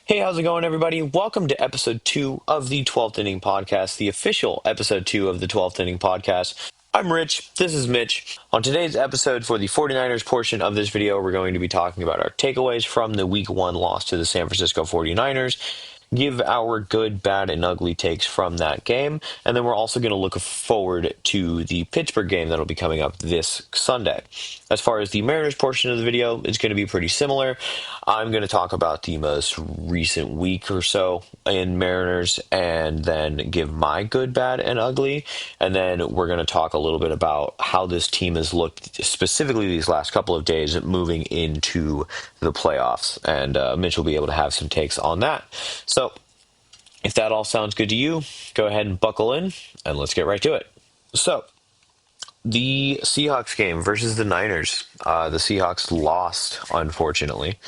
Hey, how's it going, everybody? Welcome to episode 2 of the 12th Inning Podcast, the official episode 2 of the 12th Inning Podcast. I'm Rich. This is Mitch. On today's episode, for the 49ers portion of this video, we're going to be talking about our takeaways from the Week 1 loss to the San Francisco 49ers, give our good, bad, and ugly takes from that game, and then we're also going to look forward to the Pittsburgh game that'll be coming up this Sunday. As far as the Mariners portion of the video, it's going to be pretty similar. I'm going to talk about the most recent week or so in Mariners and then give my good, bad, and ugly. And then we're going to talk a little bit about how this team has looked specifically these last couple of days moving into the playoffs. And Mitch will be able to have some takes on that. So if that all sounds good to you, go ahead and buckle in and let's get right to it. So, the Seahawks game versus the Niners. The Seahawks lost, unfortunately.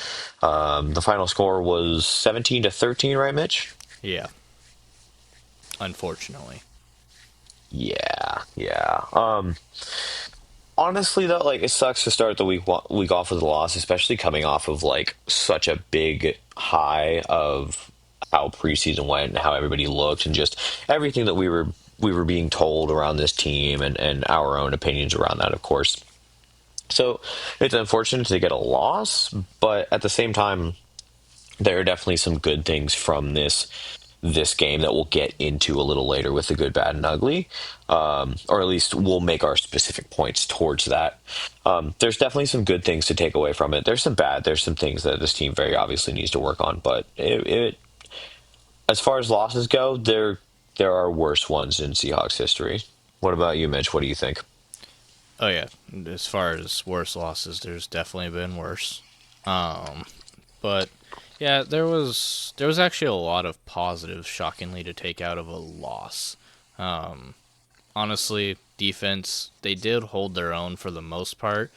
The final score was 17-13, right, Mitch? Yeah, unfortunately. Yeah. Honestly, though, like it sucks to start the week off with a loss, especially coming off of like such a big high of how preseason went and how everybody looked and just everything that we were being told around this team and our own opinions around that, of course. So it's unfortunate to get a loss, but at the same time, there are definitely some good things from this game that we'll get into a little later with the good, bad, and ugly, or at least we'll make our specific points towards that. There's definitely some good things to take away from it. There's some bad. There's some things that this team very obviously needs to work on. But as far as losses go, there are worse ones in Seahawks history. What about you, Mitch? What do you think? Oh yeah, as far as worse losses, there's definitely been worse. Um, but yeah, there was actually a lot of positives, shockingly, to take out of a loss. Um, Honestly, defense, they did hold their own for the most part,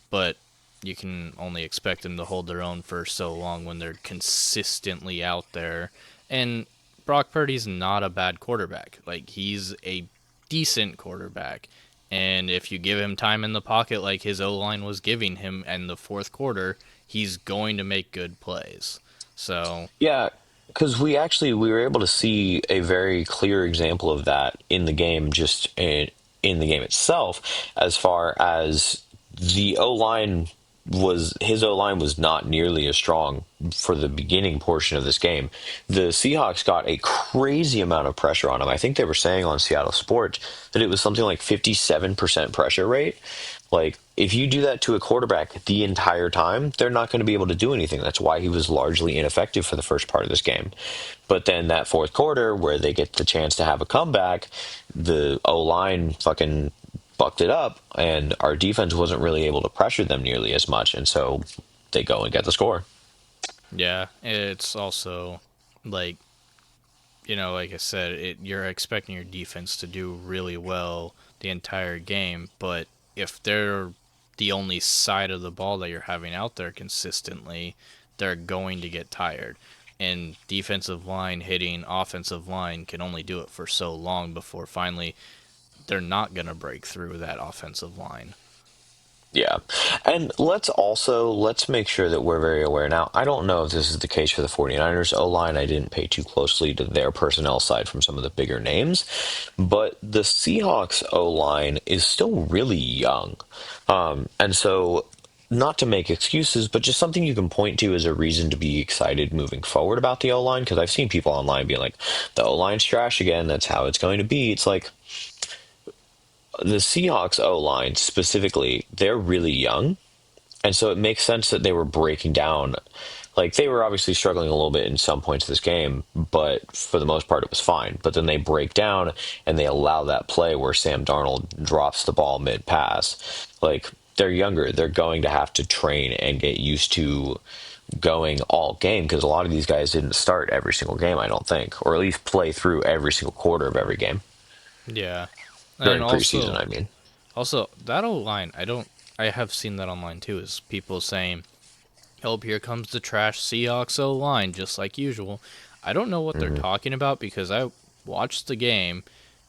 but you can only expect them to hold their own for so long when they're consistently out there. And Brock Purdy's not a bad quarterback. Like, he's a decent quarterback. And if you give him time in the pocket like his O line was giving him in the fourth quarter, he's going to make good plays. So, Yeah, because we were able to see a very clear example of that in the game, just in the game itself, as far as the O line was his O line was not nearly as strong for the beginning portion of this game. The Seahawks got a crazy amount of pressure on him. I think they were saying on Seattle Sports that it was something like 57% pressure rate. Like, if you do that to a quarterback the entire time, they're not going to be able to do anything. That's why he was largely ineffective for the first part of this game. But then that fourth quarter, where they get the chance to have a comeback, the O line fucking bucked it up, and our defense wasn't really able to pressure them nearly as much. And so they go and get the score. yeah, it's also like, like I said, you're expecting your defense to do really well the entire game, but if they're the only side of the ball that you're having out there consistently, they're going to get tired. And defensive line hitting offensive line can only do it for so long before finally they're not going to break through that offensive line. Yeah. And let's make sure that we're very aware. Now, I don't know if this is the case for the 49ers O-line. I didn't pay too closely to their personnel side from some of the bigger names, but the Seahawks O-line is still really young. And so not to make excuses, but just something you can point to as a reason to be excited moving forward about the O-line, because I've seen people online being like, the O-line's trash again, that's how it's going to be. It's like the Seahawks O line specifically, they're really young. And so it makes sense that they were breaking down. Like, they were obviously struggling a little bit in some points of this game, but for the most part, it was fine. But then they break down and they allow that play where Sam Darnold drops the ball mid pass. Like, they're younger. They're going to have to train and get used to going all game because a lot of these guys didn't start every single game, I don't think, or at least play through every single quarter of every game Yeah. And during preseason, also I mean. Also, that old line, I have seen that online too, is people saying, "Oh, here comes the trash Seahawks O line," just like usual. I don't know what they're Hmm. talking about because I watched the game,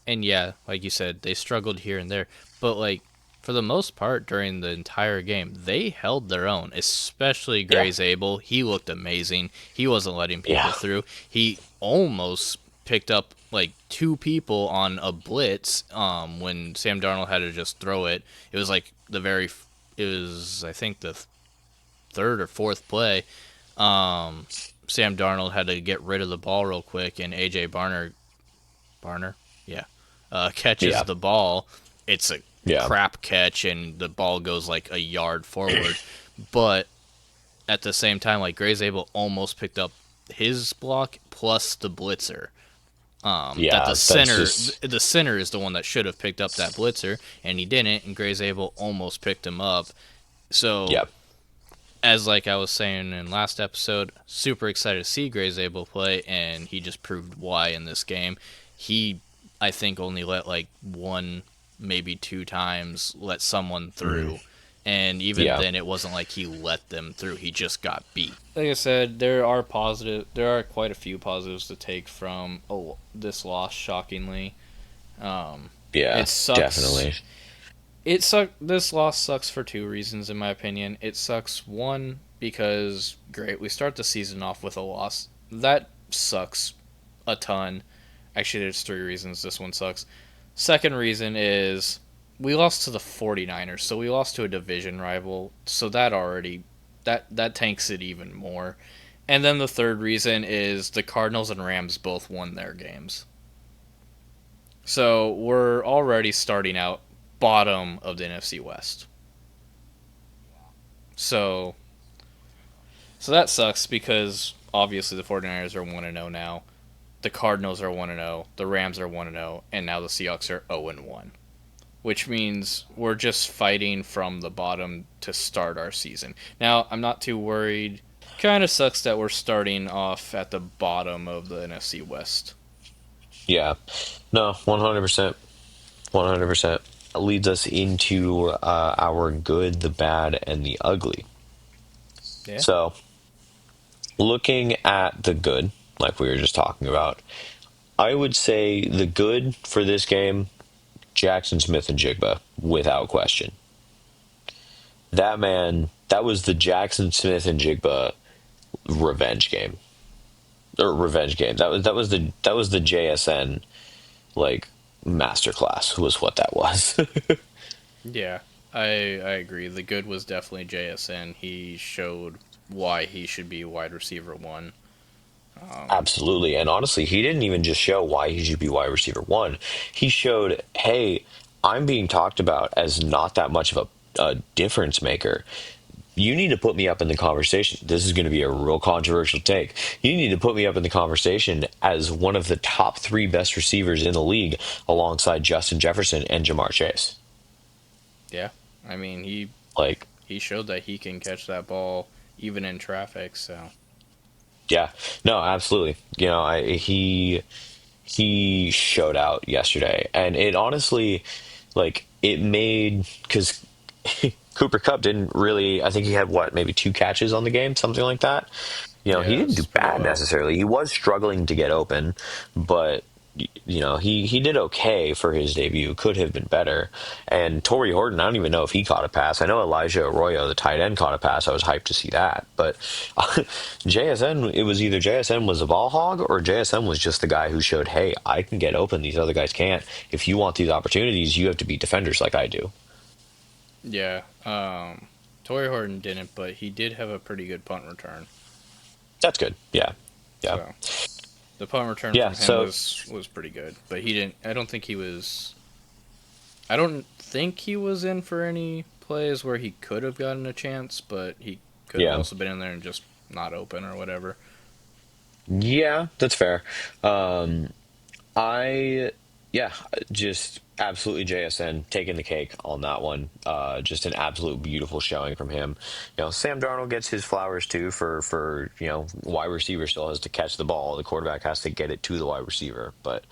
and yeah, like you said, they struggled here and there. But like for the most part during the entire game, they held their own, especially Yeah. Gray's Abel. He looked amazing. He wasn't letting people Yeah. through. He almost picked up like two people on a blitz when Sam Darnold had to just throw it. It was like it was, I think, the third or fourth play. Sam Darnold had to get rid of the ball real quick, and AJ Barner, yeah, catches Yeah. the ball. It's a Yeah. crap catch, and the ball goes like a yard forward. But at the same time, like Gray's able almost picked up his block plus the blitzer. That Yeah. That's just, the center is the one that should have picked up that blitzer, and he didn't. And Gray's able almost picked him up. So yeah. as like I was saying in last episode, super excited to see Gray's able play, and he just proved why in this game. He, I think, only let like one, maybe two times let someone through, and even Yeah. then, it wasn't like he let them through. He just got beat. Like I said, there are quite a few positives to take from this loss. Shockingly, Yeah. it sucks. Definitely. This loss sucks for two reasons, in my opinion. It sucks, one, because great, we start the season off with a loss. That sucks a ton. Actually, there's three reasons this one sucks. Second reason is we lost to the 49ers, so we lost to a division rival. So that tanks it even more. And then the third reason is the Cardinals and Rams both won their games. So we're already starting out bottom of the NFC West. So that sucks because obviously the 49ers are 1-0 now. The Cardinals are 1-0, the Rams are 1-0, and now the Seahawks are 0-1, which means we're just fighting from the bottom to start our season. Now, I'm not too worried. Kind of sucks that we're starting off at the bottom of the NFC West. Yeah. No, 100%. 100%. Leads us into our good, the bad, and the ugly. Yeah. So, looking at the good, like we were just talking about, I would say the good for this game, Jackson Smith and Jigba, without question. That man, that was the Jackson Smith and Jigba revenge game. Or revenge game. That was the JSN like masterclass was what that was. Yeah, I agree. The good was definitely JSN. He showed why he should be wide receiver one. Absolutely. And honestly, he didn't even just show why he should be wide receiver one. He showed, hey, I'm being talked about as not that much of a difference maker. You need to put me up in the conversation. This is going to be a real controversial take. You need to put me up in the conversation as one of the top three best receivers in the league alongside Justin Jefferson and Jamar Chase. Yeah, I mean Like, he showed that he can catch that ball even in traffic. So yeah, no, absolutely. He showed out yesterday, and it honestly, like, it made because Cooper Kupp didn't really. I think he had what, maybe two catches on the game, something like that. He yeah, didn't do it's pretty bad low. necessarily. He was struggling to get open, but he did okay for his debut. Could have been better. And Torrey Horton, I don't even know if he caught a pass. I know Elijah Arroyo, the tight end, caught a pass. I was hyped to see that. But JSN, it was either JSN was a ball hog or JSN was just the guy who showed, hey, I can get open. These other guys can't. If you want these opportunities, you have to beat defenders like I do. Yeah, Torrey Horton didn't, but he did have a pretty good punt return. That's good. Yeah. Yeah. So the punt return Yeah. from him So, was pretty good, but he didn't. I don't think he was. I don't think he was in for any plays where he could have gotten a chance, but he could have yeah. also been in there and just not open or whatever. Yeah, that's fair. Um, I, yeah, just absolutely JSN taking the cake on that one. Just an absolute beautiful showing from him. Sam Darnold gets his flowers too for wide receiver still has to catch the ball. The quarterback has to get it to the wide receiver. But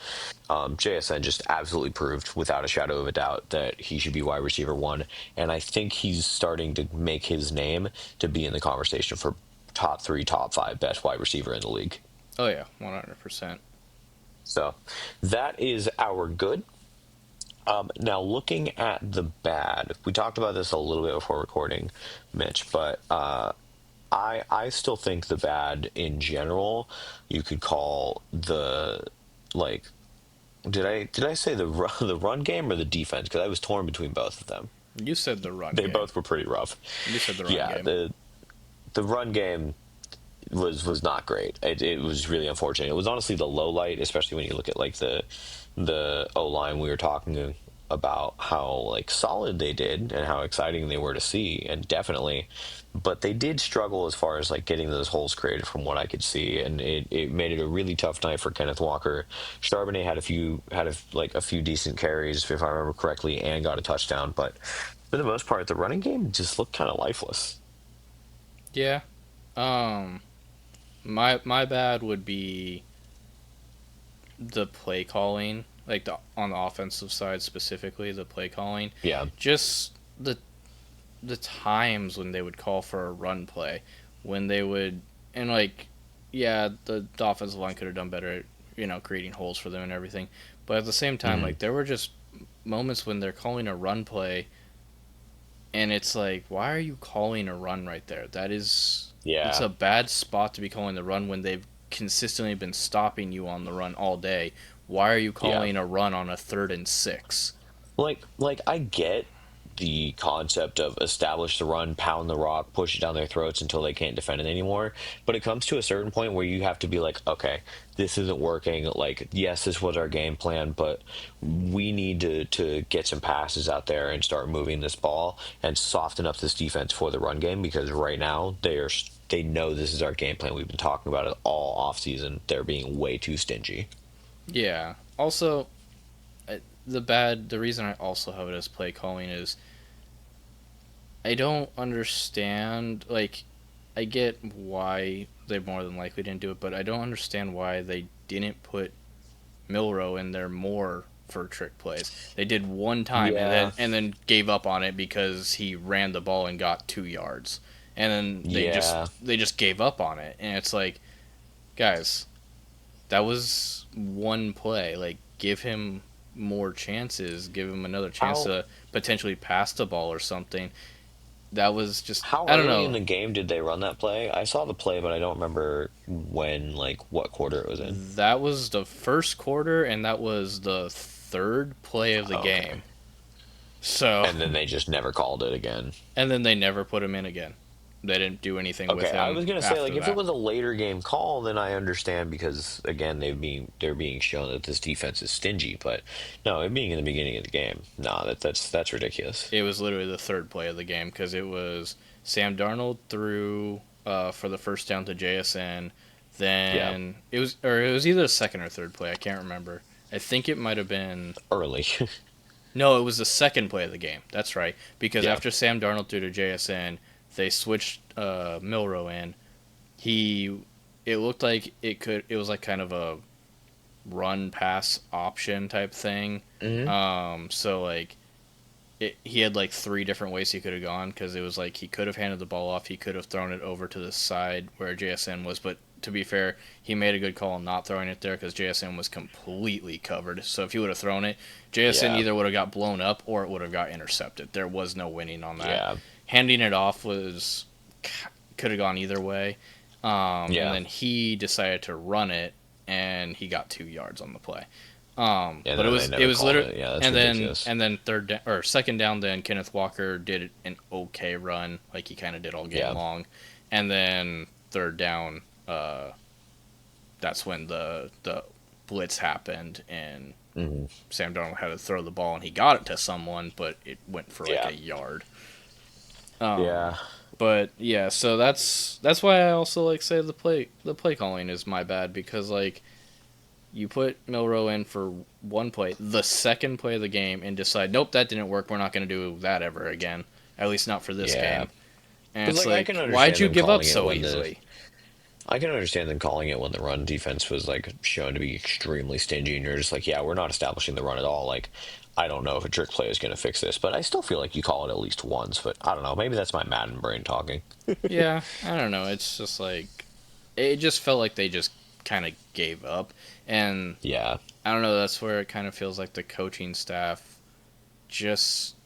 JSN just absolutely proved without a shadow of a doubt that he should be wide receiver one. And I think he's starting to make his name to be in the conversation for top three, top five best wide receiver in the league. Oh yeah, 100%. So that is our good. Now, looking at the bad, we talked about this a little bit before recording, Mitch, but I still think the bad in general, you could call the like did I say the run game or the defense? Because I was torn between both of them. You said the run They game. both were pretty rough. You said the run Yeah, game. the run game was not great. It was really unfortunate. It was honestly the low light, especially when you look at like the O line we were talking about how like solid they did and how exciting they were to see, and definitely, but they did struggle as far as like getting those holes created from what I could see, and it made it a really tough night for Kenneth Walker. Charbonnet like a few decent carries if I remember correctly, and got a touchdown, but for the most part, the running game just looked kind of lifeless. Yeah. Um, my bad would be the play calling, like on the offensive side specifically, the play calling. Yeah, Just the times when they would call for a run play, when they would, and like, yeah, the offensive line could have done better at, creating holes for them and everything. But at the same time, hmm like, there were just moments when they're calling a run play, and it's like, why are you calling a run right there? It's yeah. a bad spot to be calling the run when they've consistently been stopping you on the run all day. Why are you Yeah. calling a run on a 3rd and 6? Like I get the concept of establish the run, pound the rock, push it down their throats until they can't defend it anymore. But it comes to a certain point where you have to be like, okay, this isn't working. Like, yes, this was our game plan, but we need to get some passes out there and start moving this ball and soften up this defense for the run game because right now they know this is our game plan. We've been talking about it all offseason. They're being way too stingy. Yeah. Also, the reason I also have it as play calling is I don't understand. Like, I get why they more than likely didn't do it, but I don't understand why they didn't put Milrow in there more for trick plays. They did one time and Yeah, then gave up on it because he ran the ball and got 2 yards, and then yeah. they just gave up on it. And it's like, guys, that was one play. Like, give him more chances. Give him another chance How to potentially pass the ball or something. That was just, How I don't early in know. the game did they run that play? I saw the play, but I don't remember when, like, what quarter it was in. That was the first quarter, and that was the third play of the Oh, okay. game. So, And then they just never called it again. and then they never put him in again. They didn't do anything with Okay, I him was gonna say, like, after if it that. was a later game call, then I understand because again, they're being shown that this defense is stingy. But no, it being in the beginning of the game, no, that's ridiculous. It was literally the third play of the game because it was Sam Darnold threw for the first down to JSN. Yeah, Then it was either the second or third play. I can't remember. I think it might have been. early. No, it was the second play of the game. That's right. Because Yeah, after Sam Darnold threw to JSN, they switched Milrow in. He, it looked like it was like kind of a run pass option type thing. hmm So like he had like three different ways he could have gone because it was like he could have handed the ball off, he could have thrown it over to the side where JSN was, but to be fair, he made a good call not throwing it there because JSN was completely covered. So if he would have thrown it, JSN yeah, either would have got blown up or it would have got intercepted. There was no winning on that. yeah, Handing it off was could have gone either way. And yeah. then he decided to run it, and he got 2 yards on the play. And But it then they was it never was called literally, it. Yeah, that's and then ridiculous. and then or second down. Then Kenneth Walker did an okay run, like he kind of did all game Yeah, long, and then third down. That's when the blitz happened, and hmm Sam Darnold had to throw the ball, and he got it to someone, but it went for like yeah, a yard. Um, yeah. but yeah, so that's why I also like say the play calling is my bad because like you put Milrow in for one play, the second play of the game, and decide, nope, that didn't work. We're not going to do that ever again. At least not for this Yeah. game. And Because it's like I like, can why'd understand you them give up calling it so when the easily? I can understand them calling it when the run defense was like shown to be extremely stingy, and you're just like, yeah, we're not establishing the run at all. Like, I don't know if a trick play is going to fix this, but I still feel like you call it at least once. But I don't know. Maybe that's my Madden brain talking. Yeah, I don't know. It's just like, it just felt like they just kind of gave up. And Yeah. I don't know, that's where it kind of feels like the coaching staff. just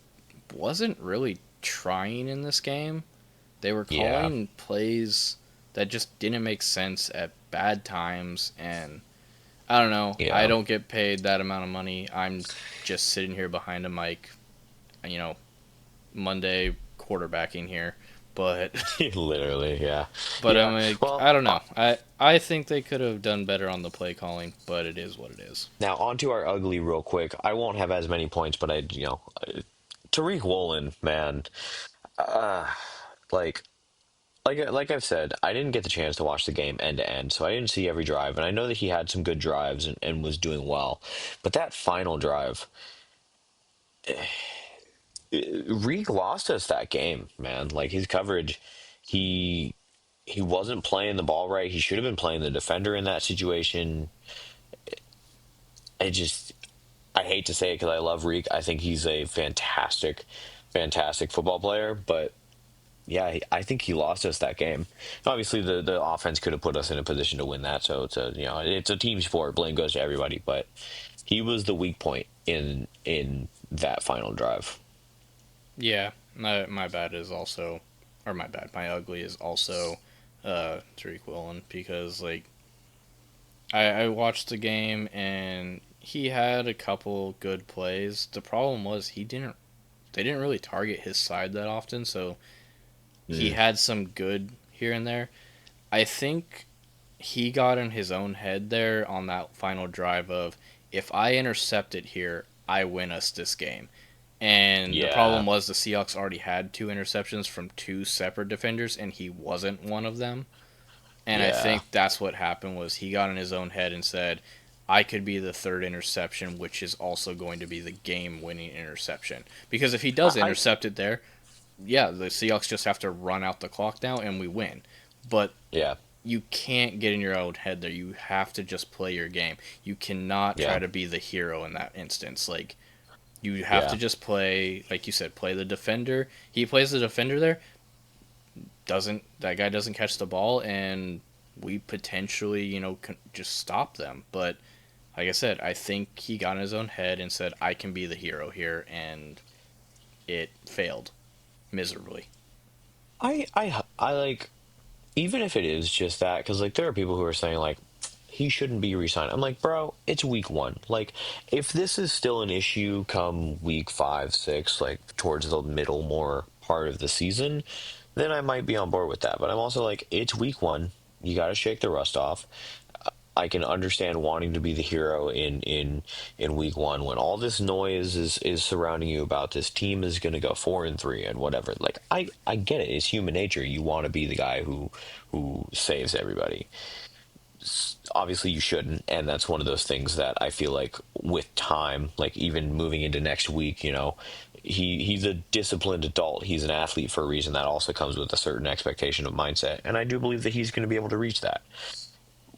wasn't really trying in this game. They were Yeah, calling plays that just didn't make sense at bad times, and I don't know. I yeah. don't get paid that amount of money. I'm just sitting here behind a mic, you know, Monday quarterbacking here. But Literally, yeah. but I'm Yeah. like, Well, I don't know. I think they could have done better on the play calling, but it is what it is. now on to our ugly real quick. I won't have as many points, but Tariq Woolen, man, uh, like like I've said, I didn't get the chance to watch the game end to end, so I didn't see every drive, and I know that he had some good drives and was doing well, but that final drive, Reek lost us that game, man. Like his coverage, he he wasn't playing the ball right. He should have been playing the defender in that situation. I just I hate to say it because I love Reek. I think he's a fantastic football player, but yeah, I think he lost us that game. Obviously, the offense could have put us in a position to win that. So it's a team sport. Blame goes to everybody, but he was the weak point in that final drive. Yeah, my bad is also, or my bad, my ugly is also Tariq Woolen because like I watched the game and he had a couple good plays. The problem was they didn't really target his side that often, so he Mm, had some good here and there. I think he got in his own head there on that final drive of if I intercept it here, I win us this game. And the yeah, problem was the Seahawks already had two interceptions from two separate defenders, and he wasn't one of them. And I yeah, think that's what happened was he got in his own head and said, I could be the third interception, which is also going to be the game-winning interception. Because if he does I intercept it there, yeah, the Seahawks just have to run out the clock now and we win. But yeah, you can't get in your own head there. You have to just play your game. You cannot try yeah, to be the hero in that instance. Like you have to yeah. just play, like you said, play the defender. He plays the defender there. Doesn't that guy doesn't catch the ball, and we potentially just stop them. But like I said, I think he got in his own head and said, "I can be the hero here," and it failed miserably. I like even if it is just that because like there are people who are saying like he shouldn't be re-signed. I'm like, bro, it's week one. Like, if this is still an issue come week five, six, like towards the middle more part of the season, then I might be on board with that. But I'm also like, it's week one. You got to shake the rust off. I can understand wanting to be the hero in week one when all this noise is surrounding you about this team is going to go 4-3 and whatever. Like I get it. It's human nature. You want to be the guy who saves everybody. Obviously you shouldn't, and that's one of those things that I feel like with time, like even moving into next week, he's a disciplined adult. He's an athlete for a reason. That also comes with a certain expectation of mindset, and I do believe that he's going to be able to reach that.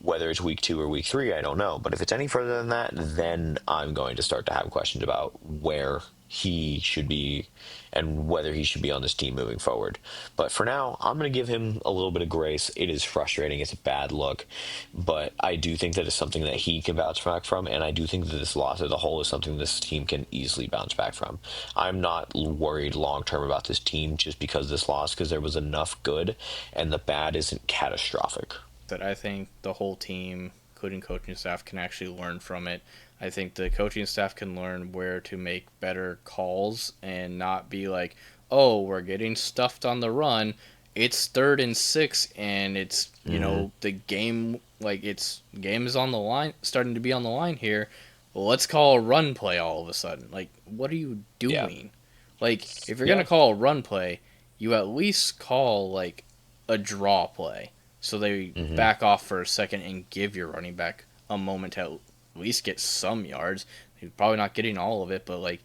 Whether it's week two or week three, I don't know. But if it's any further than that, then I'm going to start to have questions about where he should be and whether he should be on this team moving forward. But for now, I'm going to give him a little bit of grace. It is frustrating. It's a bad look. But I do think that it's something that he can bounce back from. And I do think that this loss as a whole is something this team can easily bounce back from. I'm not worried long term about this team just because this loss, because there was enough good and the bad isn't catastrophic. That I think the whole team, including coaching staff, can actually learn from it. I think the coaching staff can learn where to make better calls and not be like, oh, we're getting stuffed on the run. It's 3rd and 6, and it's Hmm. the game game is on the line, starting to be on the line here. Well, let's call a run play all of a sudden. Like, what are you Yeah. doing? Like, if you're gonna Yeah. call a run play, you at least call like a draw play so they Hmm. back off for a second and give your running back a moment to at least get some yards. He's probably not getting all of it, but like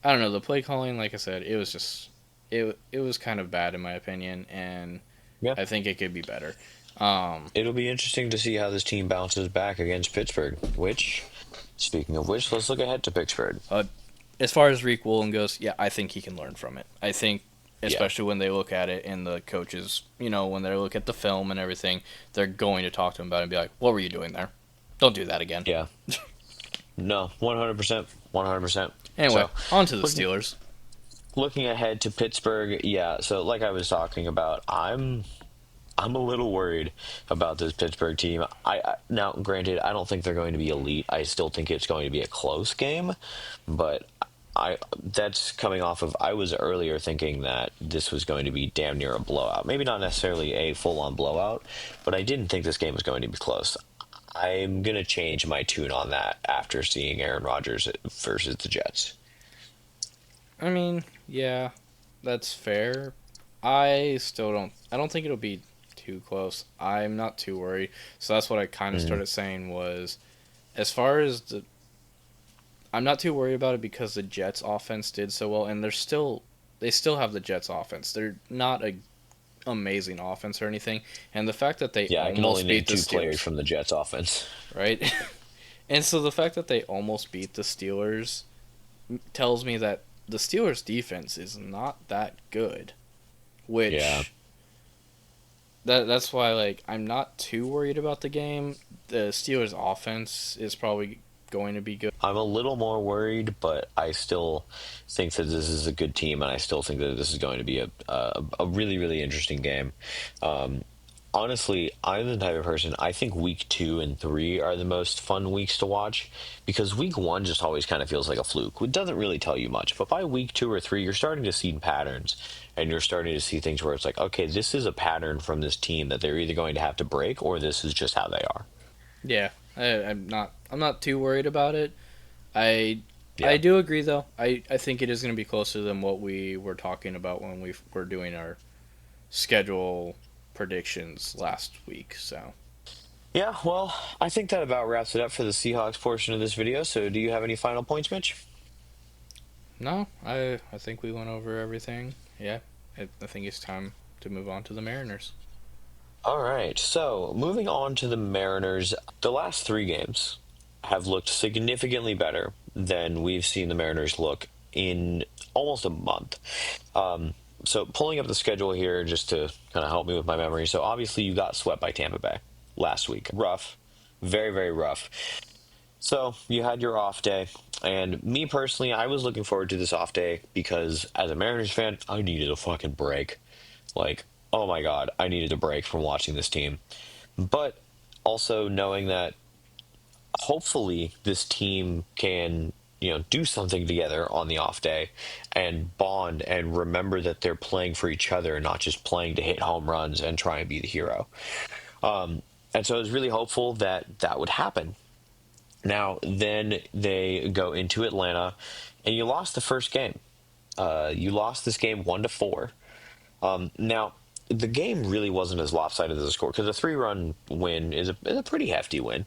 I don't know, the play calling, like I said, it was just it was kind of bad in my opinion, and Yeah. I think it could be better. Um, It'll be interesting to see how this team bounces back against Pittsburgh. Speaking of which, let's look ahead to Pittsburgh. uh, as far as Reek Woolen goes, yeah, I think he can learn from it. I think Yeah. especially when they look at it and the coaches, when they look at the film and everything, they're going to talk to him about it and be like, "What were you doing there? Don't do that again." Yeah. No, 100%. 100%. Anyway, So, on to the looking Steelers. looking ahead to Pittsburgh, yeah. So, like I was talking about, I'm a little worried about this Pittsburgh team. Now, granted, I don't think they're going to be elite. I still think it's going to be a close game, but I that's coming off of I was earlier thinking that this was going to be damn near a blowout. Maybe not necessarily a full-on blowout, but I didn't think this game was going to be close. I'm going to change my tune on that after seeing Aaron Rodgers versus the Jets. I mean, yeah, that's fair. I don't think it'll be too close. I'm not too worried. So that's what I kind of Mm, started saying was, as far as I'm not too worried about it because the Jets offense did so well, and they still have the Jets offense. They're not a amazing offense or anything, and the fact that they yeah, I can only almost name beat the two players Steelers, from the Jets offense. right? And so the fact that they almost beat the Steelers tells me that the Steelers defense is not that good, Yeah. which that's why like I'm not too worried about the game. The Steelers offense is probably going to be good. I'm a little more worried, but I still think that this is a good team, and I still think that this is going to be a really, really interesting game. Um, Honestly, I'm the type of person, I think week 2 and 3 are the most fun weeks to watch because week 1 just always kind of feels like a fluke. It doesn't really tell you much, but by week 2 or 3, you're starting to see patterns and you're starting to see things where it's like, okay, this is a pattern from this team that they're either going to have to break or this is just how they are. Yeah, I'm not too worried about it. I I Yeah. do agree though. I think it is going to be closer than what we were talking about when we were doing our schedule predictions last week. So Yeah, well, I think that about wraps it up for the Seahawks portion of this video. So, do you have any final points, Mitch? no, I think we went over everything. Yeah, I think it's time to move on to the Mariners. All right. So, moving on to the Mariners, the last 3 games have looked significantly better than we've seen the Mariners look in almost a month. So, pulling up the schedule here just to kind of help me with my memory. So, obviously, you got swept by Tampa Bay last week. Rough, very, very rough. So you had your off day, and me personally, I was looking forward to this off day because as a Mariners fan, I needed a fucking break. Like, oh my God, I needed a break from watching this team. But also knowing that hopefully this team can, do something together on the off day and bond and remember that they're playing for each other, not just playing to hit home runs and try and be the hero. And so I was really hopeful that that would happen. Now, then they go into Atlanta, and you lost the first game. You lost this game 1-4. Now, the game really wasn't as lopsided as a score because a 3-run win is a pretty hefty win.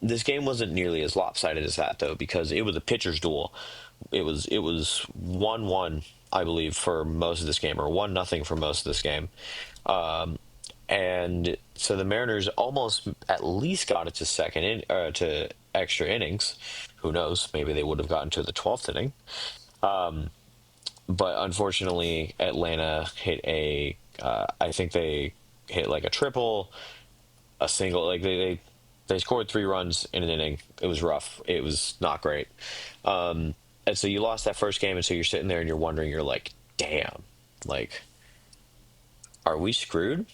This game wasn't nearly as lopsided as that though because it was a pitcher's duel. It was 1-1, I believe, for most of this game, or 1-0 for most of this game. And so the Mariners almost at least got it to to extra innings. Who knows? Maybe they would have gotten to the 12th inning. But unfortunately, Atlanta hit I think they hit like a triple, a single. Like they scored 3 runs in an inning. It was rough. It was not great. And so you lost that first game, and so you're sitting there and you're wondering. You're like, damn, like, are we screwed?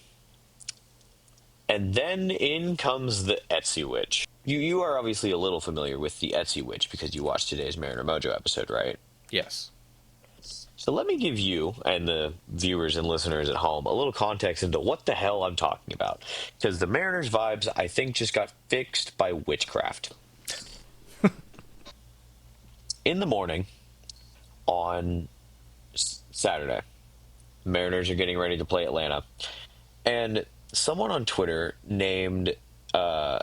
And then in comes the Etsy Witch. You are obviously a little familiar with the Etsy Witch because you watched today's Mariner Mojo episode, right? Yes. So let me give you and the viewers and listeners at home a little context into what the hell I'm talking about. Because the Mariners vibes, I think, just got fixed by witchcraft. In the morning on Saturday, Mariners are getting ready to play Atlanta. And someone on Twitter named, uh,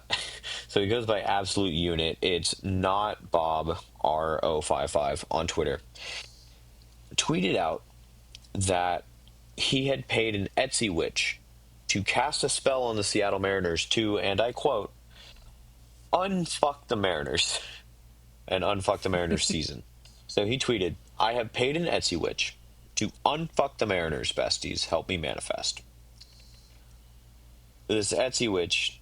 so he goes by Absolute Unit. It's not Bob R055 on Twitter. Tweeted out that he had paid an Etsy witch to cast a spell on the Seattle Mariners to, and I quote, unfuck the Mariners and unfuck the Mariners season. So he tweeted, I have paid an Etsy witch to unfuck the Mariners, besties. Help me manifest. This Etsy witch,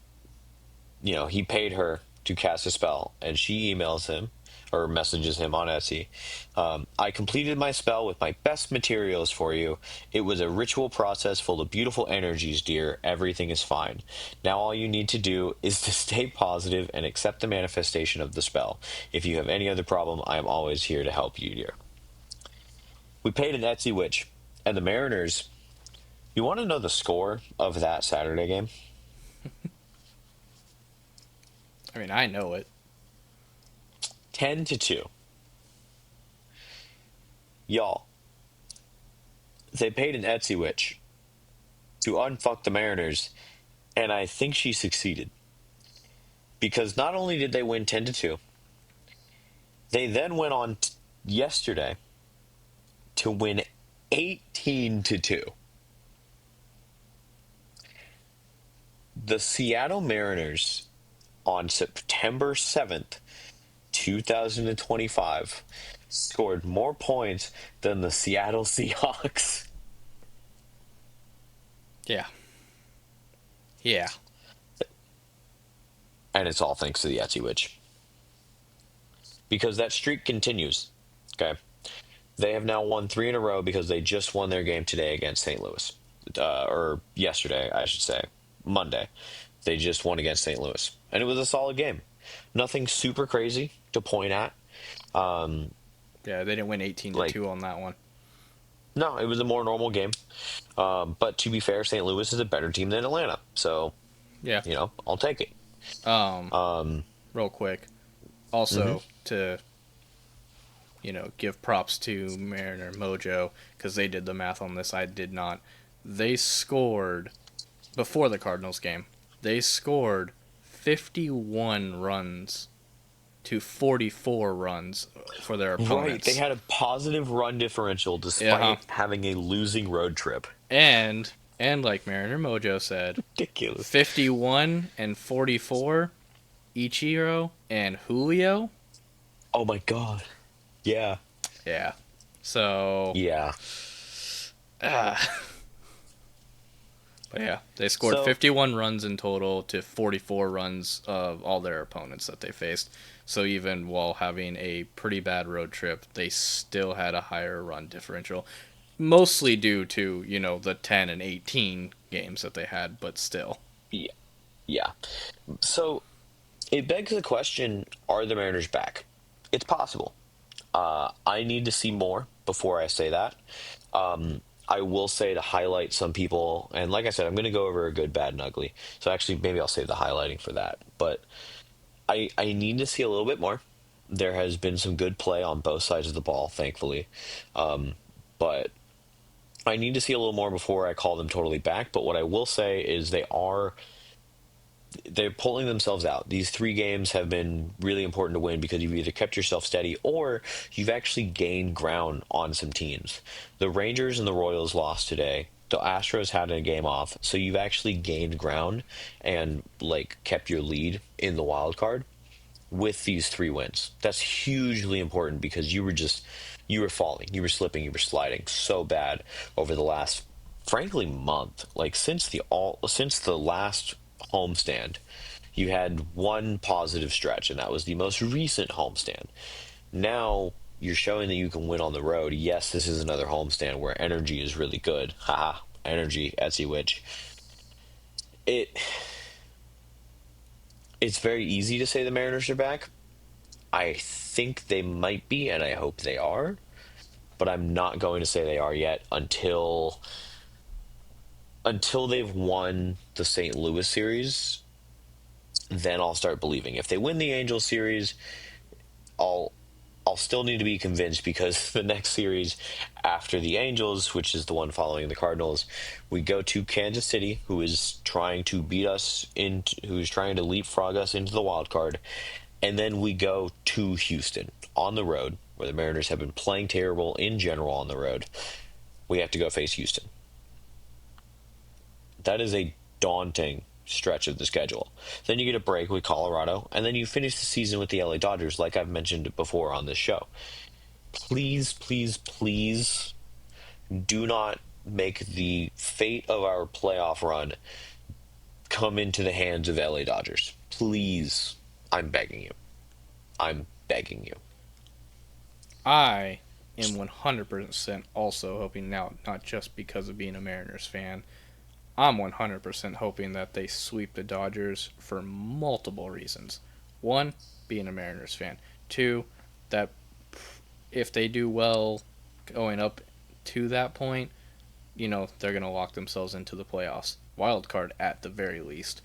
he paid her to cast a spell, and she emails him, or messages him on Etsy. I completed my spell with my best materials for you. It was a ritual process full of beautiful energies, dear. Everything is fine. Now all you need to do is to stay positive and accept the manifestation of the spell. If you have any other problem, I am always here to help you, dear. We paid an Etsy witch, and the Mariners. You want to know the score of that Saturday game? I mean, I know it. 10-2. Y'all, they paid an Etsy witch to unfuck the Mariners, and I think she succeeded. Because not only did they win 10-2, they then went on yesterday to win 18-2. The Seattle Mariners on September 7th, 2025 scored more points than the Seattle Seahawks. Yeah. Yeah. And it's all thanks to the Etsy Witch. Because that streak continues. Okay. They have now won 3 in a row because they just won their game today against St. Louis. Or yesterday, I should say. Monday. They just won against St. Louis. And it was a solid game. Nothing super crazy to point at. Yeah, they didn't win 18 to Like, 2 on that one. no, it was a more normal game. But to be fair, St. Louis is a better team than Atlanta. So, Yeah. I'll take it. Real quick. Mhm. Also, to give props to Mariner Mojo because they did the math on this. I did not. They scored before the Cardinals game. They scored 51 runs to 44 runs for their Right. They opponents. had a positive run differential Yeah, despite having a losing road trip. and like Mariner Mojo said, Ridiculous. 51 and 44, Ichiro and Julio. Oh my God. Yeah. Yeah. So, Yeah. uh, but yeah, they scored So, 51 runs in total to 44 runs of all their opponents that they faced. So even while having a pretty bad road trip, they still had a higher run differential. Mostly due to, the 10 and 18 games that they had, but still. yeah. Yeah. So, it begs the question, are the Mariners back? It's possible. I need to see more before I say that. I will say to highlight some people, and like I said, I'm going to go over a good, bad, and ugly. So actually, maybe I'll save the highlighting for that. But I need to see a little bit more. There has been some good play on both sides of the ball, thankfully. But I need to see a little more before I call them totally back. But what I will say is they're pulling themselves out. These 3 games have been really important to win because you've either kept yourself steady or you've actually gained ground on some teams. The Rangers and the Royals lost today. The Astros had a game off, so you've actually gained ground and like kept your lead in the wild card with these 3 wins. That's hugely important because you were falling, you were slipping, you were sliding so bad over the last frankly month. Like since the last homestand, you had one positive stretch, and that was the most recent homestand. Now you're showing that you can win on the road. Yes, this is another homestand where energy is really good. Haha, energy, Etsy Witch. It it's very easy to say the Mariners are back. I think they might be, and I hope they are, but I'm not going to say they are yet until they've won the St. Louis series. Then I'll start believing. If they win the Angels series, I'll I'll still need to be convinced because the next series after the Angels, which is the one following the Cardinals, we go to Kansas City, who is trying to beat us into, who's trying to leapfrog us into the wild card, and then we go to Houston on the road, where the Mariners have been playing terrible in general on the road. We have to go face Houston. That is a daunting stretch of the schedule. Then you get a break with Colorado, and then you finish the season with the LA Dodgers, like I've mentioned before on this show. Please, please, please do not make the fate of our playoff run come into the hands of LA Dodgers. Please, I'm begging you. I'm begging you. I am 100% also hoping now, not just because of being a Mariners fan, I'm 100% hoping that they sweep the Dodgers for multiple reasons. One, being a Mariners fan. Two, that if they do well going up to that point, they're going to lock themselves into the playoffs. Wild card at the very least.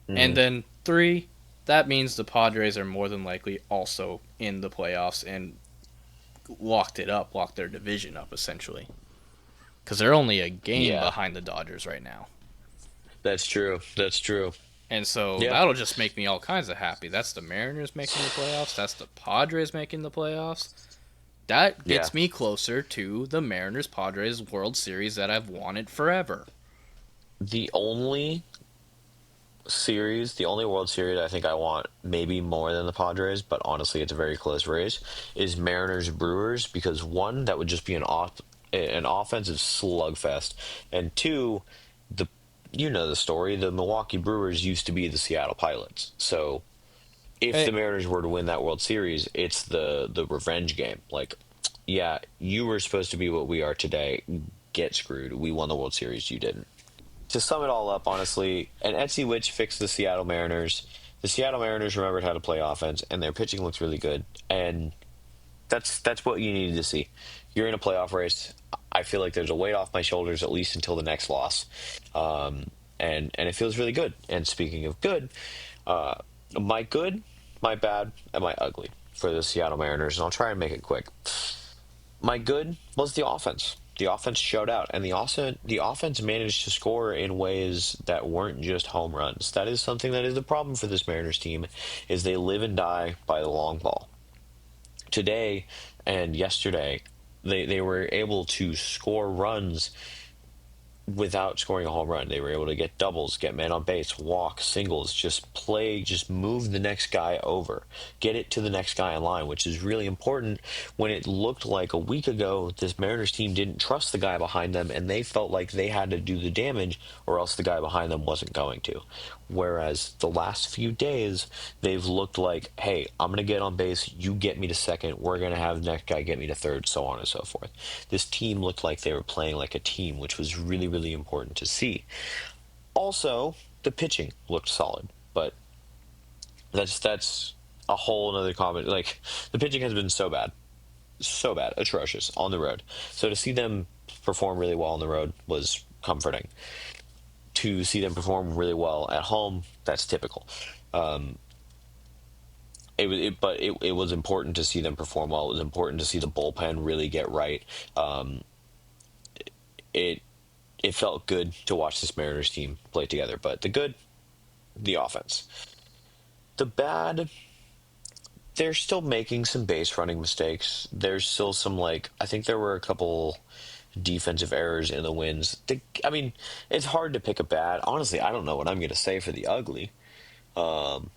And Hmm. then three, that means the Padres are more than likely also in the playoffs and locked their division up essentially. Because they're only a game Yeah, behind the Dodgers right now. that's true. That's true. And so Yeah. that'll just make me all kinds of happy. That's the Mariners making the playoffs. That's the Padres making the playoffs. That Yeah. gets me closer to the Mariners Padres World Series that I've wanted forever. The only the only World Series I think I want maybe more than the Padres, but honestly, it's a very close race, is Mariners Brewers because one, that would just be an offensive slugfest, and two, the you know the story, the Milwaukee Brewers used to be the Seattle Pilots. So if the Hey, Mariners were to win that World Series, it's the revenge game. Like, yeah, you were supposed to be what we are today. Get screwed. We won the World Series. You didn't. To sum it all up, honestly, an Etsy witch fixed the Seattle Mariners. The Seattle Mariners remembered how to play offense, and their pitching looks really good. And that's what you needed to see. You're in a playoff race. I feel like there's a weight off my shoulders at least until the next loss, and it feels really good. And speaking of good, uh, my good, my bad, and my ugly for the Seattle Mariners, and I'll try and make it quick. My good was the offense. The offense showed out, and the offense managed to score in ways that weren't just home runs. That is something that is the problem for this Mariners team, is they live and die by the long ball. Today and yesterday, they were able to score runs without scoring a home run. They were able to get doubles, get man on base, walk, singles, just play, just move the next guy over, get it to the next guy in line, which is really important when it looked like a week ago this Mariners team didn't trust the guy behind them and they felt like they had to do the damage or else the guy behind them wasn't going to. Whereas the last few days, they've looked like, hey, I'm going to get on base, you get me to second, we're going to have the next guy get me to third, so on and so forth. This team looked like they were playing like a team, which was really, really important to see. Also, the pitching looked solid, but that's a whole another comment. Like, the pitching has been so bad, atrocious on the road. So to see them perform really well on the road was comforting. To see them perform really well at home, that's typical. Um, it was important to see them perform well. It was important to see the bullpen really get right. Um, it it felt good to watch this Mariners team play together. But the good, the offense. The bad, they're still making some base running mistakes. There's still some, like, I think there were a couple defensive errors in the wins. I mean, it's hard to pick a bad. Honestly, I don't know what I'm going to say for the ugly. Um,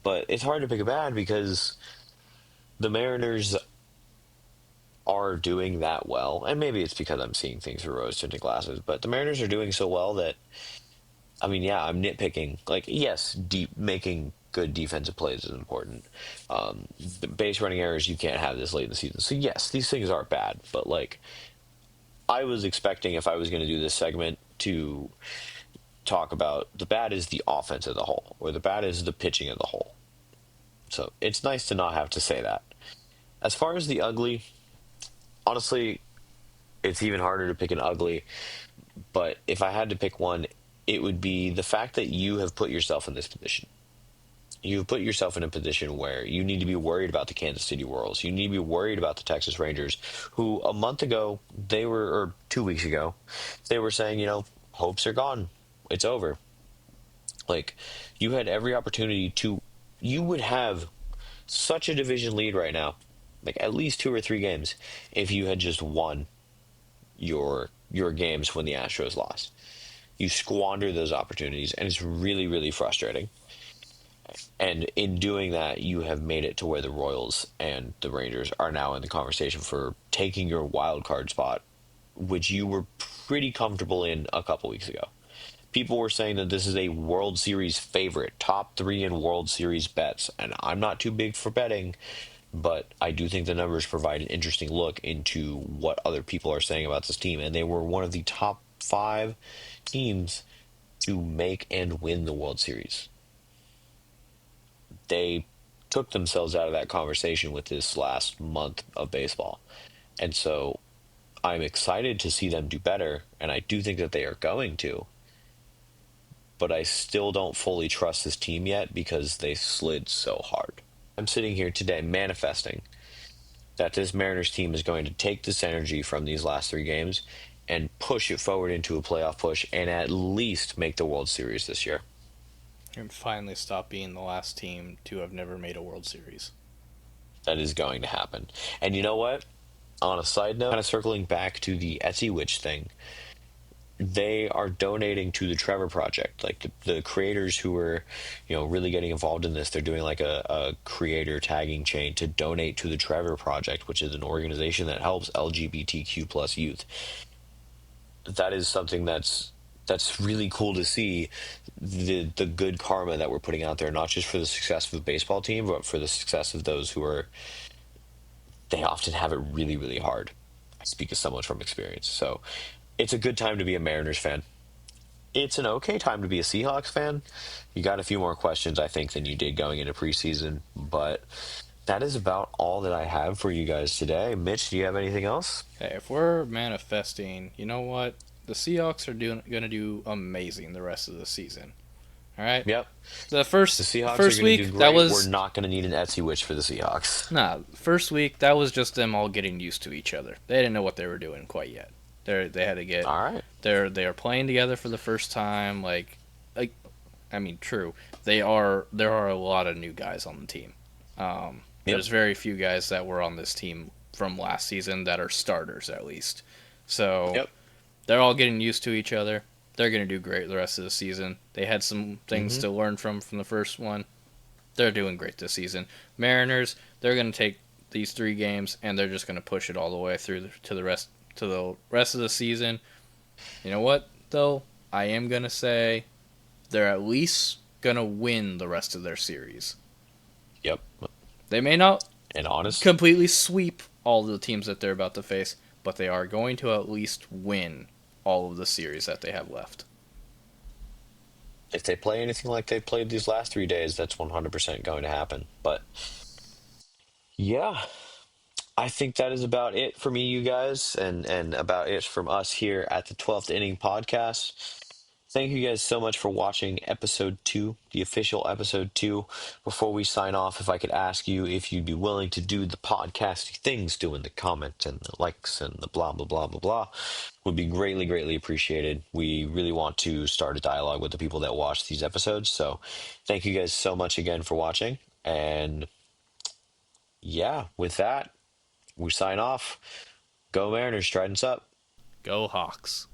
but it's hard to pick a bad because the Mariners are doing that well, and maybe it's because I'm seeing things through rose-tinted glasses, but the Mariners are doing so well that, I mean, yeah, I'm nitpicking. Like, yes, deep making good defensive plays is important. The base running errors you can't have this late in the season. So yes, these things are bad, but like I was expecting if I was going to do this segment to talk about the bad is the offense as a whole, or the bad is the pitching as a whole. So it's nice to not have to say that. As far as the ugly, honestly, it's even harder to pick an ugly. But if I had to pick one, it would be the fact that you have put yourself in this position. You've put yourself in a position where you need to be worried about the Kansas City Royals. You need to be worried about the Texas Rangers, who a month ago, or 2 weeks ago, they were saying, hopes are gone. It's over. Like, you had every opportunity you would have such a division lead right now, like at least two or three games, if you had just won your games when the Astros lost. You squander those opportunities, and it's really, really frustrating. And in doing that, you have made it to where the Royals and the Rangers are now in the conversation for taking your wild card spot, which you were pretty comfortable in a couple weeks ago. People were saying that this is a World Series favorite, top three in World Series bets, and I'm not too big for betting, but I do think the numbers provide an interesting look into what other people are saying about this team. And they were one of the top five teams to make and win the World Series. They took themselves out of that conversation with this last month of baseball. And so I'm excited to see them do better. And I do think that they are going to, but I still don't fully trust this team yet because they slid so hard. I'm sitting here today manifesting that this Mariners team is going to take this energy from these last three games and push it forward into a playoff push and at least make the World Series this year. And finally stop being the last team to have never made a World Series. That is going to happen. And you know what? On a side note, kind of circling back to the Etsy Witch thing, they are donating to the Trevor Project. Like the creators who are, really getting involved in this, they're doing like a creator tagging chain to donate to the Trevor Project, which is an organization that helps LGBTQ plus youth. That is something that's really cool to see the good karma that we're putting out there, not just for the success of the baseball team, but for the success of those who are they often have it really, really hard. I speak as someone from experience. So it's a good time to be a Mariners fan. It's an okay time to be a Seahawks fan. You got a few more questions, I think, than you did going into preseason, but that is about all that I have for you guys today. Mitch, do you have anything else? Hey, if we're manifesting, you know what? The Seahawks are going to do amazing the rest of the season. All right. Yep. The The first Seahawks are first going to do week that great. We're was not going to need an Etsy witch for the Seahawks. nah. First week that was just them all getting used to each other. They didn't know what they were doing quite yet. They had to get All right. they are playing together for the first time. Like I mean, true. There are a lot of new guys on the team. Yep. There's very few guys that were on this team from last season that are starters at least. So Yep. they're all getting used to each other. They're going to do great the rest of the season. They had some things Mm-hmm. to learn from the first one. They're doing great this season. Mariners, they're going to take these three games and they're just going to push it all the way through to the rest of the season. You know what though? I am going to say they're at least going to win the rest of their series. Yep. They may not And honest, completely sweep all the teams that they're about to face, but they are going to at least win all of the series that they have left. if they play anything like they played these last 3 days, that's 100% going to happen. But yeah, I think that is about it for me, you guys, and about it from us here at the 12th Inning Podcast. Thank you guys so much for watching episode two, the official episode two. Before we sign off, if I could ask you if you'd be willing to do the podcasty things, doing the comments and the likes and the blah, blah, blah, blah, blah, would be greatly, greatly appreciated. We really want to start a dialogue with the people that watch these episodes. So thank you guys so much again for watching. And yeah, with that, we sign off. Go Mariners, Trident's up. Go Hawks.